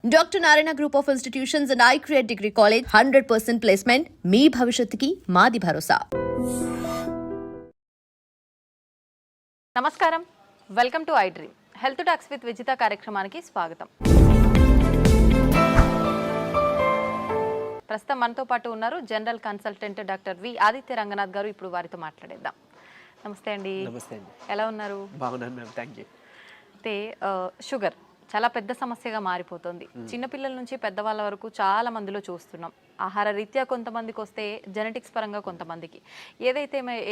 Doctor Narayana group of institutions and iCreate degree college 100% placement మీ భవిష్యత్తుకి మాది భరోసా. నమస్కారం, welcome to iDream. Health talks with Vijitha కార్యక్రమానికి స్వాగతం. ప్రస్తుతం మనతో పాటు ఉన్నారు general consultant doctor V Aditya Ranganath garu. ఇప్పుడు వారితో మాట్లాడేద్దాం. నమస్తే అండి. నమస్తే అండి. ఎలా ఉన్నారు? బాగున్నాను మ్యామ్, థ్యాంక్ యూ. అయితే షుగర్ చాలా పెద్ద సమస్యగా మారిపోతుంది. చిన్నపిల్లల నుంచి పెద్దవాళ్ళ వరకు చాలా మందిలో చూస్తున్నాం. ఆహార రీత్యా కొంతమందికి వస్తే, జెనెటిక్స్ పరంగా కొంతమందికి,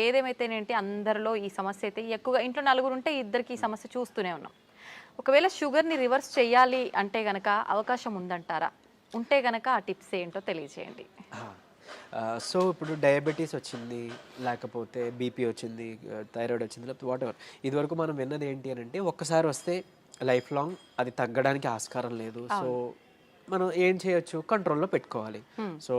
ఏదేమైతేనేంటి అందరిలో ఈ సమస్య అయితే ఎక్కువగా. ఇంట్లో నలుగురు ఉంటే ఇద్దరికి ఈ సమస్య చూస్తూనే ఉన్నాం. ఒకవేళ షుగర్ని రివర్స్ చేయాలి అంటే గనక అవకాశం ఉందంటారా? ఉంటే గనక ఆ టిప్స్ ఏంటో తెలియజేయండి. సో ఇప్పుడు డయాబెటీస్ వచ్చింది, లేకపోతే బీపీ వచ్చింది, థైరాయిడ్ వచ్చింది, లేకపోతే వాట్ ఎవర్, ఇదివరకు మనం విన్నది ఏంటి అని అంటే ఒక్కసారి వస్తే లైఫ్ లాంగ్ అది తగ్గడానికి ఆస్కారం లేదు. సో మనం ఏం చేయొచ్చు, కంట్రోల్లో పెట్టుకోవాలి. సో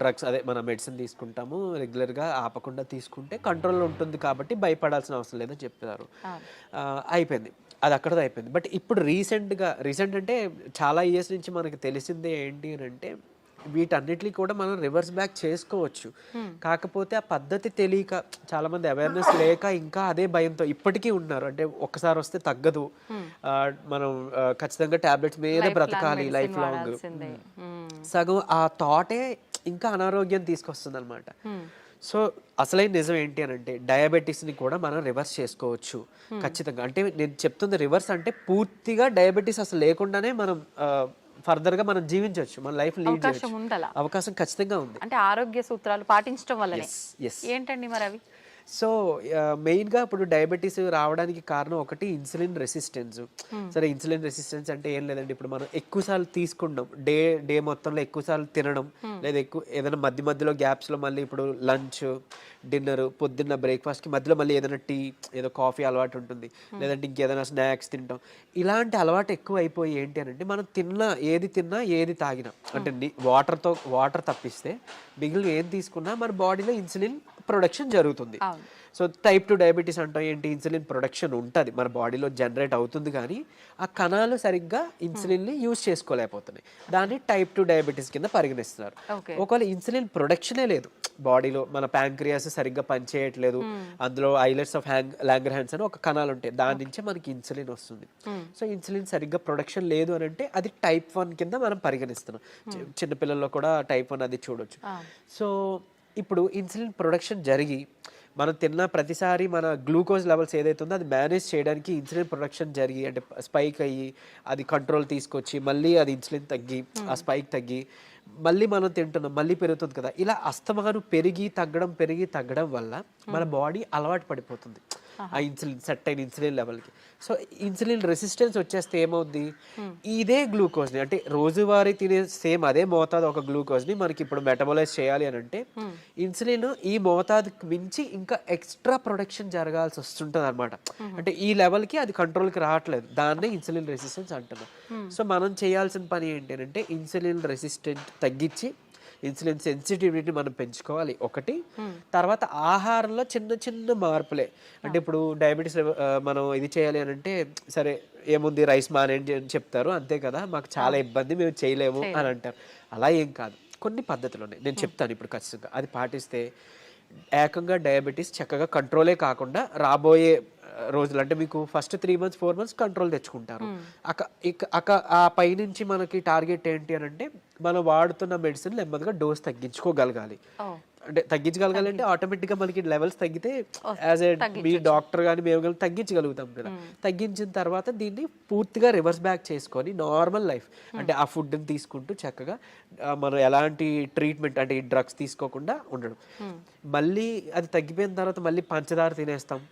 డ్రగ్స్, అదే మన మెడిసిన్ తీసుకుంటాము రెగ్యులర్గా, ఆపకుండా తీసుకుంటే కంట్రోల్లో ఉంటుంది కాబట్టి భయపడాల్సిన అవసరం లేదని చెప్పారు. అయిపోయింది, అది అక్కడతో అయిపోయింది. బట్ ఇప్పుడు రీసెంట్ అంటే చాలా ఇయర్స్ నుంచి మనకి తెలిసిందే ఏంటి అని అంటే వీటన్నిటిని కూడా మనం రివర్స్ బ్యాక్ చేసుకోవచ్చు. కాకపోతే ఆ పద్ధతి తెలియక, చాలా మంది అవేర్నెస్ లేక ఇంకా అదే భయంతో ఇప్పటికీ ఉన్నారు. అంటే ఒక్కసారి వస్తే తగ్గదు, మనం ఖచ్చితంగా టాబ్లెట్స్ మీద బ్రతకాలి లైఫ్ లాంగ్. సగం ఆ థాటే ఇంకా అనారోగ్యం తీసుకొస్తుంది అనమాట. సో అసలైన నిజం ఏంటి అని అంటే డయాబెటీస్ని కూడా మనం రివర్స్ చేసుకోవచ్చు ఖచ్చితంగా. అంటే నేను చెప్తుంది రివర్స్ అంటే పూర్తిగా డయాబెటీస్ అసలు లేకుండానే మనం ఫర్దర్గా మనం జీవించవచ్చు, మన లైఫ్ లీడ్ చేయొచ్చు. అవకాశం ఖచ్చితంగా ఉంది. అంటే ఆరోగ్య సూత్రాలు పాటించడం వల్ల ఏంటండి మరి అవి? సో మెయిన్గా ఇప్పుడు డయాబెటీస్ రావడానికి కారణం ఒకటి ఇన్సులిన్ రెసిస్టెన్స్. సరే, ఇన్సులిన్ రెసిస్టెన్స్ అంటే ఏం లేదండి, ఇప్పుడు మనం ఎక్కువసార్లు తీసుకుంటాం, డే మొత్తంలో ఎక్కువసార్లు తినడం, లేదా ఏదైనా మధ్యలో గ్యాప్స్లో మళ్ళీ ఇప్పుడు లంచ్, డిన్నర్, పొద్దున్న బ్రేక్ఫాస్ట్కి మధ్యలో మళ్ళీ ఏదైనా టీ, ఏదో కాఫీ అలవాటు ఉంటుంది, లేదంటే ఇంకేదైనా స్నాక్స్ తింటాం. ఇలాంటి అలవాటు ఎక్కువ అయిపోయి ఏంటి అని అంటే మనం ఏది తిన్నా ఏది తాగినా, అంటే వాటర్ తప్పిస్తే మిగిలిన ఏం తీసుకున్నా మన బాడీలో ఇన్సులిన్ ప్రొడక్షన్ జరుగుతుంది. సో టైప్ 2 డయాబెటీస్ అంటాం ఏంటి, ఇన్సులిన్ ప్రొడక్షన్ ఉంటుంది మన బాడీలో, జనరేట్ అవుతుంది, కానీ ఆ కణాలు సరిగ్గా ఇన్సులిన్ని యూజ్ చేసుకోలేకపోతున్నాయి. దాన్ని టైప్ 2 డయాబెటీస్ కింద పరిగణిస్తున్నారు. ఒకవేళ ఇన్సులిన్ ప్రొడక్షనే లేదు బాడీలో, మన ప్యాంక్రియాస్ సరిగ్గా పనిచేయట్లేదు, అందులో ఐలెట్స్ ఆఫ్ లాంగర్హాన్స్ అని ఒక కణాలు ఉంటాయి, దాని నుంచే మనకి ఇన్సులిన్ వస్తుంది. సో ఇన్సులిన్ సరిగ్గా ప్రొడక్షన్ లేదు అని అంటే అది టైప్ 1 కింద మనం పరిగణిస్తున్నాం. చిన్నపిల్లల్లో కూడా టైప్ 1 అది చూడొచ్చు. సో ఇప్పుడు ఇన్సులిన్ ప్రొడక్షన్ జరిగి మనం తిన్న ప్రతిసారి మన గ్లూకోజ్ లెవెల్స్ ఏదైతే ఉందో అది మేనేజ్ చేయడానికి ఇన్సులిన్ ప్రొడక్షన్ జరిగి, అంటే స్పైక్ అయ్యి అది కంట్రోల్ తీసుకొచ్చి మళ్ళీ అది ఇన్సులిన్ తగ్గి, ఆ స్పైక్ తగ్గి మళ్ళీ మనం తింటున్నాం, మళ్ళీ పెరుగుతుంది కదా. ఇలా అస్తమానం పెరిగి తగ్గడం వల్ల మన బాడీ అలవాటు పడిపోతుంది ఆ ఇన్సులిన్, సెట్ అయిన ఇన్సులిన్ లెవెల్కి. సో ఇన్సులిన్ రెసిస్టెన్స్ వచ్చేస్తే ఏమవుద్ది, ఇదే గ్లూకోజ్ని, అంటే రోజువారీ తినే సేమ్ అదే మోతాదు ఒక గ్లూకోజ్ని మనకి ఇప్పుడు మెటబలైజ్ చేయాలి అని అంటే ఇన్సులిన్ ఈ మోతాదుకి మించి ఇంకా ఎక్స్ట్రా ప్రొడక్షన్ జరగాల్సి వస్తుంటుంది అనమాట. అంటే ఈ లెవెల్కి అది కంట్రోల్కి రావట్లేదు, దాన్నే ఇన్సులిన్ రెసిస్టెన్స్ అంటున్నాం. సో మనం చేయాల్సిన పని ఏంటి అంటే ఇన్సులిన్ రెసిస్టెంట్ తగ్గించి ఇన్సులిన్ సెన్సిటివిటీని మనం పెంచుకోవాలి ఒకటి. తర్వాత ఆహారంలో చిన్న మార్పులే, అంటే ఇప్పుడు డయాబెటీస్ మనం ఇది చేయాలి అని అంటే సరే ఏముంది రైస్ మానేయండి అని చెప్తారు, అంతే కదా, మాకు చాలా ఇబ్బంది, మేము చేయలేము అని అంటారు. అలా ఏం కాదు, కొన్ని పద్ధతులు ఉన్నాయి, నేను చెప్తాను ఇప్పుడు ఖచ్చితంగా. అది పాటిస్తే ఏకంగా డయాబెటీస్ చక్కగా కంట్రోలే కాకుండా రాబోయే రోజులు, అంటే మీకు ఫస్ట్ 3 months 4 months కంట్రోల్ తెచ్చుకుంటారు. ఆ పైనుంచి మనకి టార్గెట్ ఏంటి అని అంటే మనం వాడుతున్న మెడిసిన్ నెమ్మదిగా డోస్ తగ్గించుకోగలగాలి. అంటే తగ్గించగలగాలి అంటే ఆటోమేటిక్గా మనకి లెవెల్స్ తగ్గితే యాజ్ ఏ మీ డాక్టర్ కానీ మేము కానీ తగ్గించగలుగుతాం కదా. తగ్గించిన తర్వాత దీన్ని పూర్తిగా రివర్స్ బ్యాక్ చేసుకొని నార్మల్ లైఫ్, అంటే ఆ ఫుడ్ని తీసుకుంటూ చక్కగా మనం ఎలాంటి ట్రీట్మెంట్, అంటే ఈ డ్రగ్స్ తీసుకోకుండా ఉండడం. మళ్ళీ అది తగ్గిపోయిన తర్వాత మళ్ళీ పంచదార తినేస్తాం,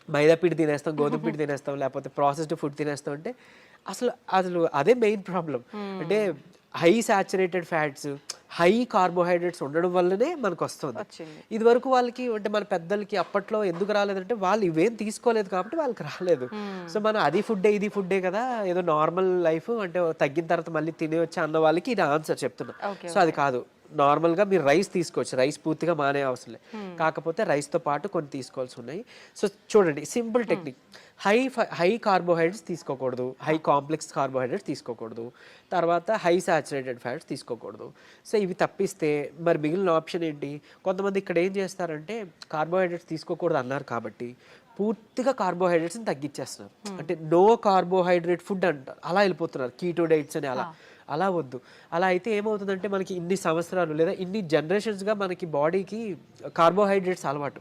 మైదా పిండి తినేస్తాం, గోధుమ పిండి తినేస్తాం, లేకపోతే ప్రాసెస్డ్ ఫుడ్ తినేస్తాం. అంటే అసలు అదే మెయిన్ ప్రాబ్లం. అంటే high saturated fats, high carbohydrates ఉండడం వల్లనే మనకు వస్తుంది. ఇది వరకు వాళ్ళకి, అంటే మన పెద్దలకి అప్పట్లో ఎందుకు రాలేదంటే వాళ్ళు ఇవేం తీసుకోలేదు కాబట్టి వాళ్ళకి రాలేదు. సో మనం అది ఫుడ్డే ఇది ఫుడ్డే కదా, ఏదో నార్మల్ లైఫ్, అంటే తగ్గిన తర్వాత మళ్ళీ తినేవచ్చు అన్న వాళ్ళకి ఇది ఆన్సర్ చెప్తున్నా. సో అది కాదు, నార్మల్గా మీరు రైస్ తీసుకోవచ్చు, రైస్ పూర్తిగా మానే అవసరం లేదు, కాకపోతే రైస్తో పాటు కొన్ని తీసుకోవాల్సి ఉన్నాయి. సో చూడండి సింపుల్ టెక్నిక్, హై కార్బోహైడ్రేట్స్ తీసుకోకూడదు, హై కాంప్లెక్స్ కార్బోహైడ్రేట్స్ తీసుకోకూడదు, తర్వాత హై సాచురేటెడ్ ఫ్యాట్స్ తీసుకోకూడదు. సో ఇవి తప్పిస్తే మరి మిగిలిన ఆప్షన్ ఏంటి? కొంతమంది ఇక్కడ ఏం చేస్తారంటే కార్బోహైడ్రేట్స్ తీసుకోకూడదు అన్నారు కాబట్టి పూర్తిగా కార్బోహైడ్రేట్స్ని తగ్గించేస్తున్నారు, అంటే నో కార్బోహైడ్రేట్ ఫుడ్ అంటారు, అలా వెళ్ళిపోతున్నారు, కీటో డైట్స్ అని. అలా వద్దు. అలా అయితే ఏమవుతుందంటే మనకి ఇన్ని సంవత్సరాలు లేదా ఇన్ని జనరేషన్స్గా మనకి బాడీకి కార్బోహైడ్రేట్స్ అలవాటు,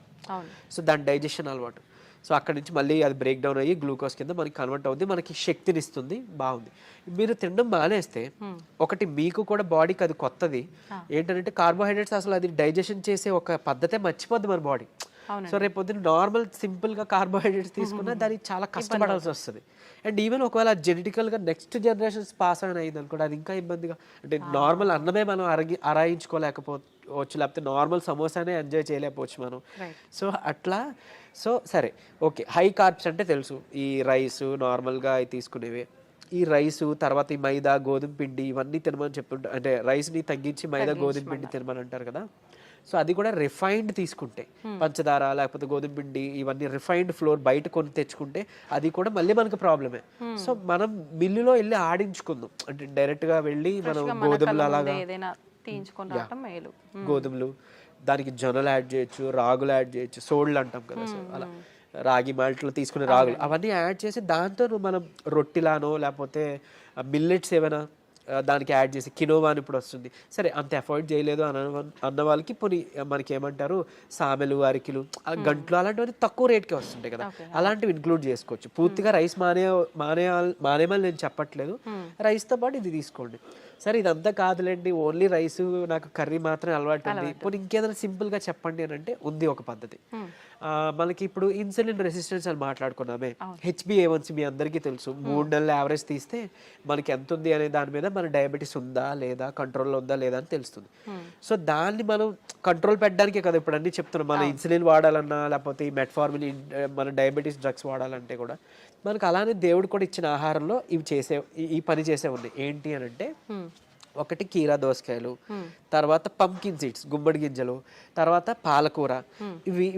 సో దాని డైజెషన్ అలవాటు, సో అక్కడి నుంచి మళ్ళీ అది బ్రేక్ డౌన్ అయ్యి గ్లూకోజ్ కింద మనకి కన్వర్ట్ అవుతుంది, మనకి శక్తిని ఇస్తుంది, బాగుంది. మీరు తినడం మానేస్తే ఒకటి మీకు కూడా బాడీకి అది కొత్తది ఏంటంటే కార్బోహైడ్రేట్స్ అసలు అది డైజెషన్ చేసే ఒక పద్ధతే మర్చిపోద్ది మన బాడీ. సో రేపు పొద్దున్న నార్మల్ సింపుల్గా కార్బోహైడ్రేట్స్ తీసుకున్నా దానికి చాలా కష్టపడాల్సి వస్తుంది. అండ్ ఈవెన్ ఒకవేళ జెనెటికల్గా నెక్స్ట్ జనరేషన్స్ పాస్ ఆన్ అయ్యింది అనుకోండి, అది ఇంకా ఇబ్బందిగా, అంటే నార్మల్ అన్నమే మనం అరాయించుకోలేకపోవచ్చు, లేకపోతే నార్మల్ సమోసానే ఎంజాయ్ చేయలేకపోవచ్చు మనం. సో అట్లా, సో సరే ఓకే, హై కార్బ్స్ అంటే తెలుసు, ఈ రైస్ నార్మల్గా తీసుకునేవే, ఈ రైసు తర్వాత ఈ మైదా గోధుమ పిండి ఇవన్నీ తినమని చెప్తుంటారు, అంటే రైస్ని తగ్గించి మైదా గోధుమ పిండి తినమని అంటారు కదా. సో అది కూడా రిఫైన్డ్ తీసుకుంటే, పంచదార లేకపోతే గోధుమ పిండి ఇవన్నీ రిఫైన్డ్ ఫ్లోర్ బయట కొని తెచ్చుకుంటే అది కూడా మళ్ళీ మనకు ప్రాబ్లమే. సో మనం మిల్లులో వెళ్ళి ఆడించుకుందాం, అంటే డైరెక్ట్గా వెళ్ళి మనం గోధుమలు అలాగా గోధుమలు, దానికి జొన్నలు యాడ్ చేయొచ్చు, రాగులు యాడ్ చేయొచ్చు, సోళ్ళు అంటాం కదా, సో అలా రాగి మాల్ట్లో తీసుకునే రాగులు అవన్నీ యాడ్ చేసి దాంతో మనం రొట్టిలానో లేకపోతే మిల్లెట్స్ ఏమైనా దానికి యాడ్ చేసి, కినోవా అని ఇప్పుడు వస్తుంది, సరే అంత అఫోర్డ్ చేయలేదు అన్న వాళ్ళకి పోనీ మనకి ఏమంటారు సామెలు, అరికిలు, గంటలు అలాంటివన్నీ తక్కువ రేట్కే వస్తుంటాయి కదా, అలాంటివి ఇంక్లూడ్ చేసుకోవచ్చు. పూర్తిగా రైస్ మానేమని నేను చెప్పట్లేదు, రైస్తో పాటు ఇది తీసుకోండి. సరే ఇదంతా కాదులేండి, ఓన్లీ రైస్ నాకు కర్రీ మాత్రమే అలవాటు ఉంది, పోనీ ఇంకేదైనా సింపుల్గా చెప్పండి అని అంటే ఉంది ఒక పద్ధతి. మనకి ఇప్పుడు ఇన్సులిన్ రెసిస్టెన్స్ అని మాట్లాడుకున్నామే, HbA1c మీ అందరికీ తెలుసు, 3 నెలల యావరేజ్ తీస్తే మనకి ఎంత ఉంది అనే దాని మీద మన డయాబెటీస్ ఉందా లేదా, కంట్రోల్లో ఉందా లేదా అని తెలుస్తుంది. సో దాన్ని మనం కంట్రోల్ పెట్టడానికే కదా ఇప్పుడు అన్ని చెప్తున్నాం, మన ఇన్సులిన్ వాడాలన్నా లేకపోతే ఈ మెట్ఫార్మిన్ మన డయాబెటీస్ డ్రగ్స్ వాడాలంటే కూడా మనకు అలానే దేవుడు కూడా ఇచ్చిన ఆహారంలో ఇవి ఈ పని చేసే ఉన్నాయి. ఏంటి అని అంటే ఒకటి కీరా దోసకాయలు, తర్వాత పంకిన్ సీడ్స్ గుమ్మడి గింజలు, తర్వాత పాలకూర.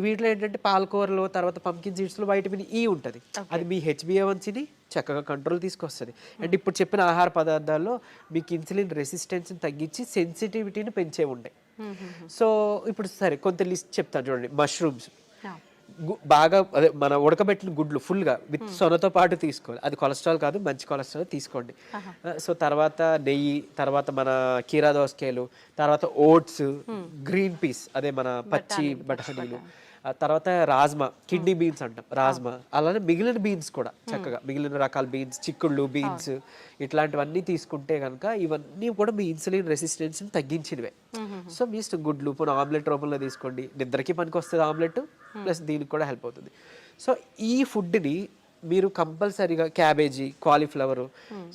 వీటిలో ఏంటంటే పాలకూరలో తర్వాత పంకిన్ సీడ్స్లో వైటమిన్ ఈ ఉంటుంది, అది మీ HbA1cని చక్కగా కంట్రోల్ తీసుకొస్తుంది. అండ్ ఇప్పుడు చెప్పిన ఆహార పదార్థాల్లో మీకు ఇన్సులిన్ రెసిస్టెన్స్ని తగ్గించి సెన్సిటివిటీని పెంచే ఉంటాయి. సో ఇప్పుడు సరే కొంత లిస్ట్ చెప్తాను చూడండి. మష్రూమ్స్ బాగా అదే మన ఉడకబెట్టిన గుడ్లు ఫుల్గా విత్ సొనతో పాటు తీసుకోవాలి, అది కొలెస్ట్రాల్ కాదు, మంచి కొలెస్ట్రాల్ తీసుకోండి. సో తర్వాత నెయ్యి, తర్వాత మన కీరా దోసకాయలు, తర్వాత ఓట్స్, గ్రీన్ పీస్ అదే మన పచ్చి బఠానీలు, తర్వాత రాజ్మా, కిడ్నీ బీన్స్ అంటాం రాజ్మా, అలానే మిగిలిన బీన్స్ కూడా చక్కగా మిగిలిన రకాల బీన్స్, చిక్కుళ్ళు బీన్స్ ఇట్లాంటివన్నీ తీసుకుంటే కనుక ఇవన్నీ కూడా మీ ఇన్సులిన్ రెసిస్టెన్స్ని తగ్గించినవే. సో మీ ఇష్టం, గుడ్లు పోనీ ఆమ్లెట్ రూపంలో తీసుకోండి, నిద్రకి పనికి వస్తుంది ఆమ్లెట్, ప్లస్ దీనికి కూడా హెల్ప్ అవుతుంది. సో ఈ ఫుడ్ని మీరు కంపల్సరీగా క్యాబేజీ, కాలీఫ్లవర్,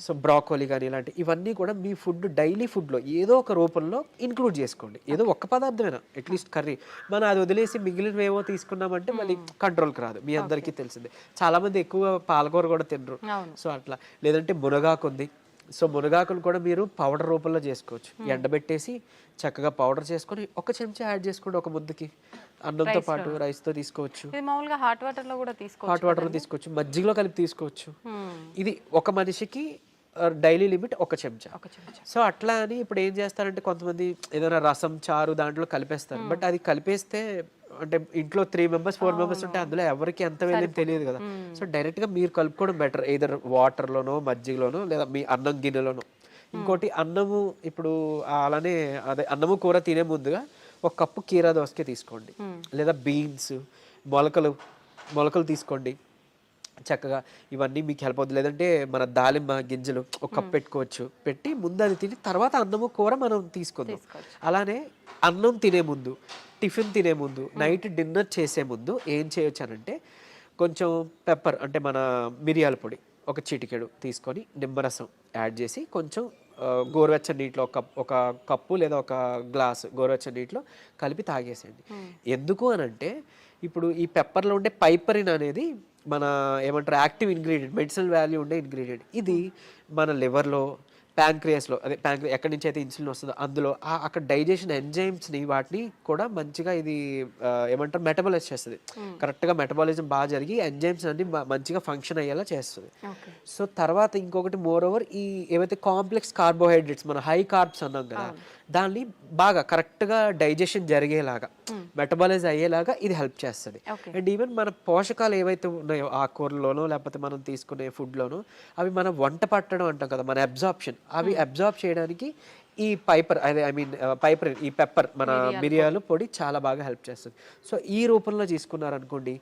సో బ్రాకోలీ కానీ ఇలాంటి ఇవన్నీ కూడా మీ ఫుడ్ డైలీ ఫుడ్లో ఏదో ఒక రూపంలో ఇంక్లూడ్ చేసుకోండి. ఏదో ఒక్క పదార్థమైనా అట్లీస్ట్ కర్రీ, మనం అది వదిలేసి మిగిలినవేవో తీసుకున్నామంటే మళ్ళీ కంట్రోల్కి రాదు, మీ అందరికీ తెలిసిందే. చాలామంది ఎక్కువ పాలకూర కూడా తినరు, సో అట్లా. లేదంటే మునగాకు ఉంది, సో మునగాకును కూడా మీరు పౌడర్ రూపంలో చేసుకోవచ్చు, ఎండబెట్టేసి చక్కగా పౌడర్ చేసుకొని ఒక చెంచా యాడ్ చేసుకోండి ఒక ముద్దకి, అన్నంతో పాటు రైస్తో తీసుకోవచ్చు, హాట్ వాటర్లో కూడా తీసుకోవచ్చు, మజ్జిగలో కలిపి తీసుకోవచ్చు. ఇది ఒక మనిషికి డైలీ లిమిట్ ఒక చెంచా. సో అట్లా అని ఇప్పుడు ఏం చేస్తారంటే కొంతమంది ఏదైనా రసం, చారు దాంట్లో కలిపేస్తారు, బట్ అది కలిపేస్తే అంటే ఇంట్లో 3 members 4 members ఉంటే అందులో ఎవరికి ఎంత వెళ్ళేది తెలియదు కదా. సో డైరెక్ట్గా మీరు కలుపుకోవడం బెటర్, ఏదర్ వాటర్లోనో మజ్జిగలోనో లేదా మీ అన్నం గిన్నెలోనో. ఇంకోటి అన్నము, ఇప్పుడు అలానే అదే అన్నము కూర తినే ముందుగా 1 కప్పు కీరా దోసకాయ తీసుకోండి, లేదా బీన్స్, మొలకలు తీసుకోండి చక్కగా, ఇవన్నీ మీకు హెల్ప్ అవుతుంది. లేదంటే మన దాలింబ గింజలు 1 కప్ పెట్టుకోవచ్చు, పెట్టి ముందు అది తిని తర్వాత అన్నము కూర మనం తీసుకుందాం. అలానే అన్నం తినే ముందు, టిఫిన్ తినే ముందు, నైట్ డిన్నర్ చేసే ముందు ఏం చేయొచ్చు అనంటే కొంచెం పెప్పర్ అంటే మన మిరియాల పొడి 1 చిటికెడు తీసుకొని నిమ్మరసం యాడ్ చేసి కొంచెం గోరువెచ్చని నీటిలో ఒక కప్పు లేదా 1 గ్లాస్ గోరువెచ్చని నీటిలో కలిపి తాగేసేయండి. ఎందుకు అనంటే ఇప్పుడు ఈ పెప్పర్లో ఉండే పైపరిన్ అనేది మన ఏమంటారు యాక్టివ్ ఇంగ్రీడియంట్, మెడిసినల్ వాల్యూ ఉండే ఇంగ్రీడియంట్. ఇది మన లివర్లో ప్యాంక్రియాస్లో అదే ఎక్కడి నుంచి అయితే ఇన్సులిన్ వస్తుందో అందులో అక్కడ డైజెషన్ ఎంజైమ్స్ని వాటిని కూడా మంచిగా ఇది ఏమంటారు మెటబాలైజ్ చేస్తుంది. కరెక్ట్గా మెటబాలిజం బాగా జరిగి ఎంజైమ్స్ అన్ని మంచిగా ఫంక్షన్ అయ్యేలా చేస్తుంది. సో తర్వాత ఇంకొకటి మోర్ ఓవర్ ఈ ఏవైతే కాంప్లెక్స్ కార్బోహైడ్రేట్స్ మన హై కార్బ్స్ అన్నాం కదా దాన్ని బాగా కరెక్ట్గా డైజెషన్ జరిగేలాగా మెటబాలైజ్ అయ్యేలాగా ఇది హెల్ప్ చేస్తుంది. అండ్ ఈవెన్ మన పోషకాలు ఏవైతే ఉన్నాయో ఆకుకూరలోనో లేకపోతే మనం తీసుకునే ఫుడ్లోనో అవి మనం వంట పట్టడం అంటాం కదా మన అబ్జార్ప్షన్ అవి అబ్జార్బ్ చేయడానికి ఈ పైపర్ ఈ పెప్పర్ మన మిరియాలు పొడి చాలా బాగా హెల్ప్ చేస్తుంది. సో ఈ రూపంలో తీసుకున్నారనుకోండి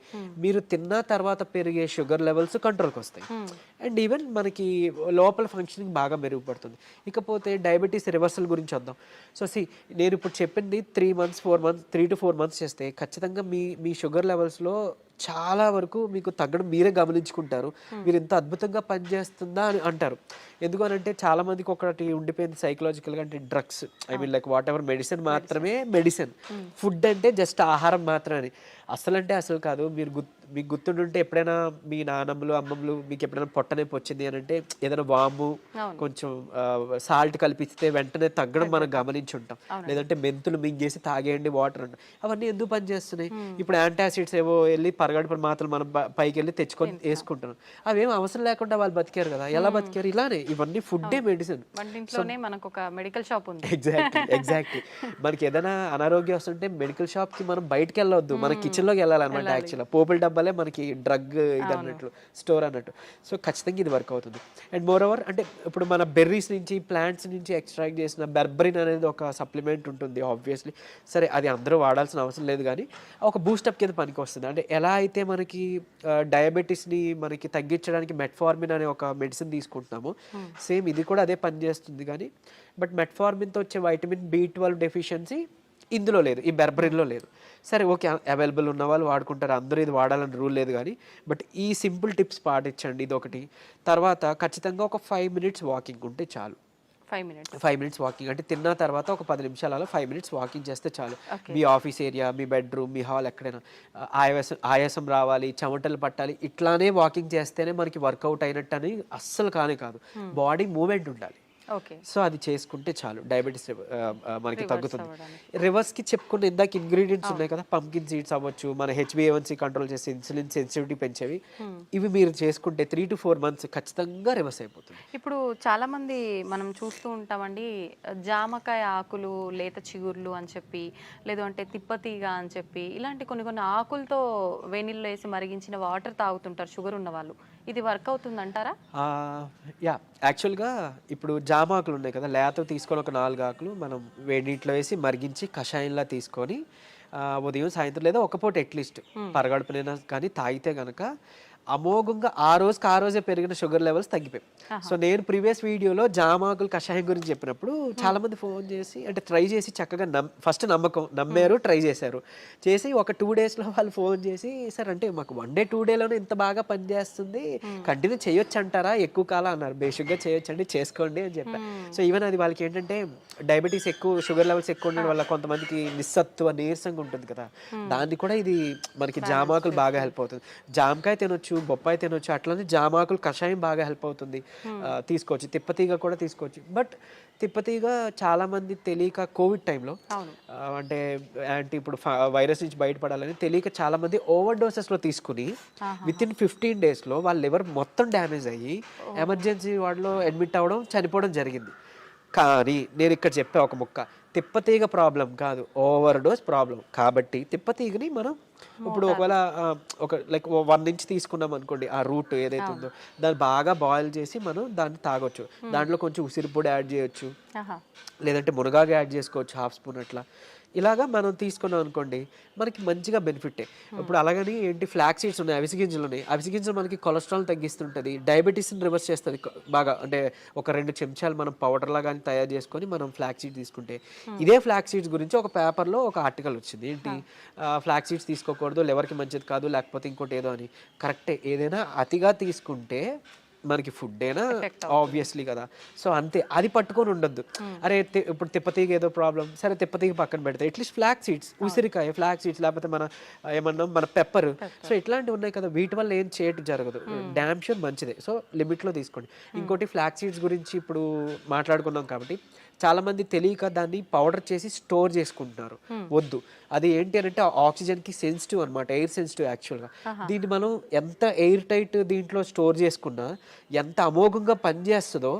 మీరు తిన్న తర్వాత పెరిగే షుగర్ లెవెల్స్ కంట్రోల్కి వస్తాయి అండ్ ఈవెన్ మనకి లోపల ఫంక్షనింగ్ బాగా మెరుగుపడుతుంది. ఇకపోతే డయాబెటీస్ రివర్సల్ గురించి వద్దాం. సో నేను ఇప్పుడు చెప్పింది 3 to 4 months చేస్తే ఖచ్చితంగా మీ షుగర్ లెవెల్స్లో చాలా వరకు మీకు తగ్గడం మీరే గమనించుకుంటారు. మీరు ఇంత అద్భుతంగా పనిచేస్తుందా అని అంటారు. ఎందుకనంటే చాలా మందికి ఒకటి ఉండిపోయింది సైకలాజికల్గా అంటే drugs like what ever medicine మాత్రమే మెడిసిన్, ఫుడ్ అంటే జస్ట్ ఆహారం మాత్రమే. అసలు కాదు. మీకు గుర్తుంటుంటే ఎప్పుడైనా మీ నాన్నమ్మలు అమ్మమ్మలు మీకు ఎప్పుడైనా పొట్టనొప్పి వచ్చింది అని అంటే ఏదైనా వాము కొంచెం సాల్ట్ కలిపిస్తే వెంటనే తగ్గడం మనం గమనించి ఉంటాం. లేదంటే మెంతులు మింగేసి తాగేయండి వాటర్ అంటాం. అవన్నీ ఎందుకు పనిచేస్తున్నాయి? ఇప్పుడు యాంటాసిడ్స్ ఏవో వెళ్ళి పరగడుపున మాత్రం మనం పైకి వెళ్ళి తెచ్చుకొని వేసుకుంటున్నాం. అవేం అవసరం లేకుండా వాళ్ళు బతికారు కదా. ఎలా బతికారు? ఇలానే. ఇవన్నీ ఫుడ్డే మెడిసిన్. ఎగ్జాక్ట్లీ మనకి ఏదైనా అనారోగ్యం వస్తుంటే మెడికల్ షాప్ కి మనం బయటకు వెళ్ళొద్దు, మన కిచెన్ లోకి వెళ్ళాలన్నమాట. యాక్చువల్గా పోపుల డబ్బాలే మనకి డ్రగ్ ఇది అన్నట్లు, స్టోర్ అన్నట్టు. సో ఖచ్చితంగా ఇది వర్క్ అవుతుంది. అండ్ మోర్ ఓవర్ అంటే ఇప్పుడు మన బెర్రీస్ నుంచి ప్లాంట్స్ నుంచి ఎక్స్ట్రాక్ట్ చేసిన బెర్బరిన్ అనేది ఒక సప్లిమెంట్ ఉంటుంది ఆబ్వియస్లీ. సరే అది అందరూ వాడాల్సిన అవసరం లేదు కానీ ఒక బూస్టప్ కింద పనికి వస్తుంది. అంటే ఎలా అయితే మనకి డయాబెటీస్ని మనకి తగ్గించడానికి మెట్ఫార్మిన్ అనే ఒక మెడిసిన్ తీసుకుంటున్నాము సేమ్ ఇది కూడా అదే పని చేస్తుంది. కానీ బట్ మెట్ఫార్మిన్తో వచ్చే వైటమిన్ B12 డెఫిషియన్సీ ఇందులో లేదు, ఈ బెర్బరిన్లో లేదు. సరే ఓకే, అవైలబుల్ ఉన్న వాళ్ళు వాడుకుంటారు, అందరూ ఇది వాడాలని రూల్ లేదు. కానీ బట్ ఈ సింపుల్ టిప్స్ పాటించండి, ఇది ఒకటి. తర్వాత ఖచ్చితంగా ఒక 5 minutes వాకింగ్ ఉంటే చాలు. 5 minutes వాకింగ్ అంటే తిన్న తర్వాత ఒక 10 నిమిషాలు అలా 5 minutes వాకింగ్ చేస్తే చాలు. మీ ఆఫీస్ ఏరియా, మీ బెడ్రూమ్, మీ హాల్ ఎక్కడైనా ఆయాసం రావాలి, చెమటలు పట్టాలి, ఇట్లానే వాకింగ్ చేస్తేనే మనకి వర్కౌట్ అయినట్టు అని అస్సలు కాదు. బాడీ మూమెంట్ ఉండాలి. సో అది చేసుకుంటే చాలు, డయాబెటీస్ మనకి తగ్గుతుంది. రివర్స్కి చెప్పుకున్న ఇందాక ఇంగ్రీడియంట్స్ ఉన్నాయి కదా, పంకిన్ సీడ్స్ అవ్వచ్చు, మన HbA1c కంట్రోల్ చేసి ఇన్సులిన్ సెన్సిటివిటీ పెంచేవి, ఇవి మీరు చేసుకుంటే 3 to 4 months ఖచ్చితంగా రివర్స్ అయిపోతుంది. ఇప్పుడు చాలా మంది మనం చూస్తూ ఉంటామండి, జామకాయ ఆకులు, లేత చిగుర్లు అని చెప్పి, లేదు అంటే తిప్పతీగ అని చెప్పి, ఇలాంటి కొన్ని ఆకులతో వేణిల్లో వేసి మరిగించిన వాటర్ తాగుతుంటారు షుగర్ ఉన్న వాళ్ళు. ఇది వర్క్ అవుతుంది అంటారా? యాక్చువల్గా ఇప్పుడు జామ ఆకులు ఉన్నాయి కదా, లేత తీసుకొని ఒక 4 ఆకులు మనం వేడి నీటిలో వేసి మరిగించి కషాయంలా తీసుకొని ఉదయం సాయంత్రం లేదా ఒక పూట అట్లీస్ట్ పరగడుపునైనా కానీ తాగితే కనుక అమోఘంగా ఆ రోజే పెరిగిన షుగర్ లెవెల్స్ తగ్గిపోయాయి. సో నేను ప్రీవియస్ వీడియోలో జామాకులు కషాయం గురించి చెప్పినప్పుడు చాలా మంది ఫోన్ చేసి అంటే ట్రై చేసి చక్కగా ఫస్ట్ నమ్మారు, ట్రై చేసి ఒక 2 daysలో వాళ్ళు ఫోన్ చేసి సార్ అంటే మాకు 1 day 2 dayలోనే ఇంత బాగా పనిచేస్తుంది, కంటిన్యూ చేయొచ్చు అంటారా, ఎక్కువ కాలం అన్నారు. బేసిక్గా చేయొచ్చండి, చేసుకోండి అని చెప్పారు. సో ఈవెన్ అది వాళ్ళకి ఏంటంటే డయాబెటీస్ ఎక్కువ, షుగర్ లెవెల్స్ ఎక్కువ ఉండడం వల్ల కొంతమందికి నిస్సత్తువ నీరసంగా ఉంటుంది కదా, దాన్ని కూడా ఇది మనకి జామాకులు బాగా హెల్ప్ అవుతుంది. జామకాయ తినొచ్చు, బొప్పాయి తినొచ్చు, అట్లనే జామాకులు కషాయం బాగా హెల్ప్ అవుతుంది, తీసుకోవచ్చు. తిప్పతీగ కూడా తీసుకోవచ్చు. బట్ తిప్పతీగ చాలా మంది తెలియక కోవిడ్ టైంలో అంటే ఇప్పుడు వైరస్ నుంచి బయటపడాలని తెలియక చాలా మంది ఓవర్ డోసెస్లో తీసుకుని విత్ ఇన్ 15 daysలో వాళ్ళ లివర్ మొత్తం డ్యామేజ్ అయ్యి ఎమర్జెన్సీ వార్డులో అడ్మిట్ అవ్వడం, చనిపోవడం జరిగింది. కానీ నేను ఇక్కడ చెప్పే ఒక ముక్క, తిప్పతీగ ప్రాబ్లం కాదు, ఓవర్ డోస్ ప్రాబ్లం. కాబట్టి తిప్పతీగని మనం ఇప్పుడు ఒకవేళ ఒక లైక్ 1 inch తీసుకున్నాం అనుకోండి, ఆ రూట్ ఏదైతే ఉందో దాన్ని బాగా బాయిల్ చేసి మనం దాన్ని తాగొచ్చు. దాంట్లో కొంచెం ఉసిరి పొడి యాడ్ చేయొచ్చు, లేదంటే మునగాకు యాడ్ చేసుకోవచ్చు 1/2 spoon అట్లా. ఇలాగా మనం తీసుకున్నాం అనుకోండి మనకి మంచిగా బెనిఫిటే. ఇప్పుడు అలాగని ఏంటి ఫ్లాక్ సీడ్స్ ఉన్నాయి, అవిసె గింజలు ఉన్నాయి. అవిసె గింజలు మనకి కొలెస్ట్రాల్ తగ్గిస్తుంటుంది, డయాబెటీస్ని రివర్స్ చేస్తుంది బాగా. అంటే ఒక 2 చెంచాలు మనం పౌడర్లా కానీ తయారు చేసుకొని మనం ఫ్లాక్ సీడ్స్ తీసుకుంటే, ఇదే ఫ్లాక్ సీడ్స్ గురించి ఒక పేపర్లో ఒక ఆర్టికల్ వచ్చింది. ఏంటి ఫ్లాక్ సీడ్స్ తీసుకోకూడదు, లివర్కి మంచిది కాదు, లేకపోతే ఇంకోటి ఏదో అని. కరెక్టే, ఏదైనా అతిగా తీసుకుంటే మనకి ఫుడ్ అయినా ఆబ్వియస్లీ కదా. సో అంతే, అది పట్టుకొని ఉండొద్దు. అరే ఇప్పుడు తిప్పతీగ ఏదో ప్రాబ్లం, సరే తిప్పతీగ పక్కన పెడతాయి, అట్లీస్ట్ ఫ్లాక్ సీడ్స్, ఉసిరికాయ, ఫ్లాక్ సీడ్స్, లేకపోతే మన ఏమన్నా మన పెప్పర్, సో ఇట్లాంటివి ఉన్నాయి కదా, వీటి వల్ల ఏం చేయటం జరగదు. డ్యామ్ షూర్ మంచిదే. సో లిమిట్లో తీసుకోండి. ఇంకోటి ఫ్లాక్ సీడ్స్ గురించి ఇప్పుడు మాట్లాడుకున్నాం కాబట్టి చాలా మంది తెలియక దాన్ని పౌడర్ చేసి స్టోర్ చేసుకుంటున్నారు. వద్దు, అది ఏంటి అంటే ఆక్సిజన్కి సెన్సిటివ్ అనమాట, ఎయిర్ సెన్సిటివ్ యాక్చువల్గా. దీన్ని మనం ఎంత ఎయిర్ టైట్ దీంట్లో స్టోర్ చేసుకున్నా, ఎంత అమోఘంగా పనిచేస్తుందో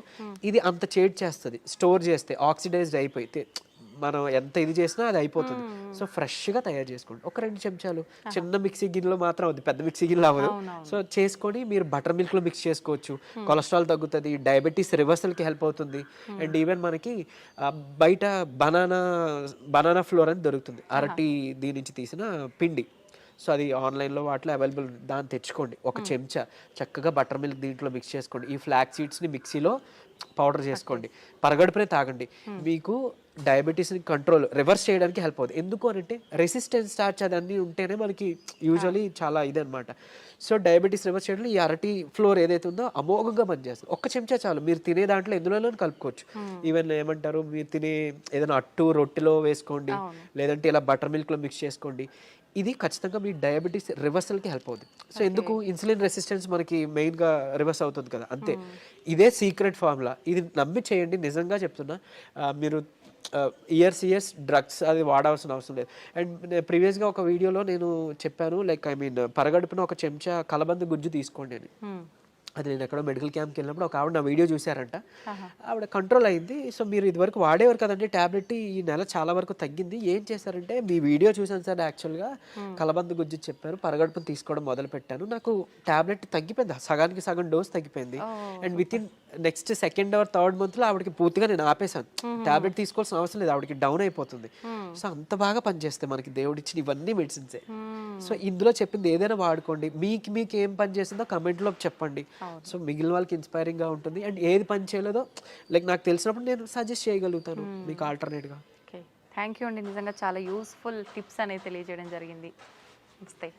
ఇది అంత చేడ్ చేస్తుంది స్టోర్ చేస్తే. ఆక్సిడైజ్డ్ అయిపోయి మనం ఎంత ఇది చేసినా అది అయిపోతుంది. సో ఫ్రెష్గా తయారు చేసుకోండి. ఒక 2 చెంచాలు చిన్న మిక్సీ గిన్నెలో మాత్రం అవుతుంది, పెద్ద మిక్సీ గిన్నెలో అవ్వదు. సో చేసుకొని మీరు బటర్ మిల్క్లో మిక్స్ చేసుకోవచ్చు. కొలెస్ట్రాల్ తగ్గుతుంది, డయాబెటీస్ రివర్సల్కి హెల్ప్ అవుతుంది. అండ్ ఈవెన్ మనకి బయట బనానా ఫ్లోర్ అని దొరుకుతుంది, అరటి దీని నుంచి తీసిన పిండి. సో అది ఆన్లైన్లో వాటిలో అవైలబుల్, దాన్ని తెచ్చుకోండి. ఒక చెంచా చక్కగా బటర్ మిల్క్ దీంట్లో మిక్స్ చేసుకోండి. ఈ ఫ్లాక్ సీడ్స్ని మిక్సీలో పౌడర్ చేసుకోండి, పరగడుపునే తాగండి. మీకు డయాబెటీస్ని రివర్స్ చేయడానికి హెల్ప్ అవుతుంది. ఎందుకు అని అంటే రెసిస్టెన్స్ స్టార్చ్ అదన్నీ ఉంటేనే మనకి యూజువలీ చాలా ఇదనమాట. సో డయాబెటీస్ రివర్స్ చేయడంలో ఈ అరటి ఫ్లోర్ ఏదైతే ఉందో అమోఘంగా పనిచేస్తుంది. ఒక్క చెంచా చాలు, మీరు తినే దాంట్లో ఎందులో కలుపుకోవచ్చు. ఈవెన్ ఏమంటారు, మీరు తినే ఏదైనా అట్టు రొట్టెలో వేసుకోండి, లేదంటే ఇలా బటర్ మిల్క్లో మిక్స్ చేసుకోండి. ఇది ఖచ్చితంగా మీ డయాబెటీస్ రివర్సల్కి హెల్ప్ అవుతుంది. సో ఎందుకు, ఇన్సులిన్ రెసిస్టెన్స్ మనకి మెయిన్గా రివర్స్ అవుతుంది కదా, అంతే. ఇదే సీక్రెట్ ఫార్ములా, ఇది నమ్మి చేయండి. నిజంగా చెప్తున్నా, మీరు ఇయర్స్ డ్రగ్స్ అది వాడాల్సిన అవసరం లేదు. అండ్ ప్రీవియస్గా ఒక వీడియోలో నేను చెప్పాను, లైక్ పరగడుపున ఒక చెంచా కలబంద గుజ్జు తీసుకోండి అని. అది నేను ఎక్కడో మెడికల్ క్యాంప్కి వెళ్ళినప్పుడు ఒక ఆవిడ నా వీడియో చూసారంట, ఆవిడ కంట్రోల్ అయింది. సో మీరు ఇదివరకు వాడేవారు కదండి ట్యాబ్లెట్, ఈ నెల చాలా వరకు తగ్గింది. ఏం చేశారంటే, మీ వీడియో చూసాను సార్, యాక్చువల్గా కలబంద గుజ్జు చెప్పారు, పరగడుపును తీసుకోవడం మొదలు పెట్టాను, నాకు ట్యాబ్లెట్ తగ్గిపోయింది, సగానికి సగం డోస్ తగ్గిపోయింది. And with in next 2nd or 3rd monthలో ఆవిడకి పూర్తిగా నేను ఆపేశాను, ట్యాబ్లెట్ తీసుకోవాల్సిన అవసరం లేదు, ఆవిడకి డౌన్ అయిపోతుంది. సో అంత బాగా పనిచేస్తాయి మనకి దేవుడు ఇచ్చిన ఇవన్నీ మెడిసిన్సే. సో ఇందులో చెప్పింది ఏదైనా వాడుకోండి. మీకు ఏం పని చేసిందో కమెంట్లో చెప్పండి. సో మిగిలిన వాళ్ళకి ఇన్స్పైరింగ్గా ఉంటుంది. అండ్ ఏది పని చేయలేదో లైక్ నాకు తెలిసినప్పుడు నేను సజెస్ట్ చేయగలుగుతాను మీకు ఆల్టర్నేట్గా. ఓకే, థ్యాంక్ యూ అండి. నిజంగా చాలా యూస్ఫుల్ టిప్స్ అనేది తెలియజేయడం జరిగింది. నమస్తే.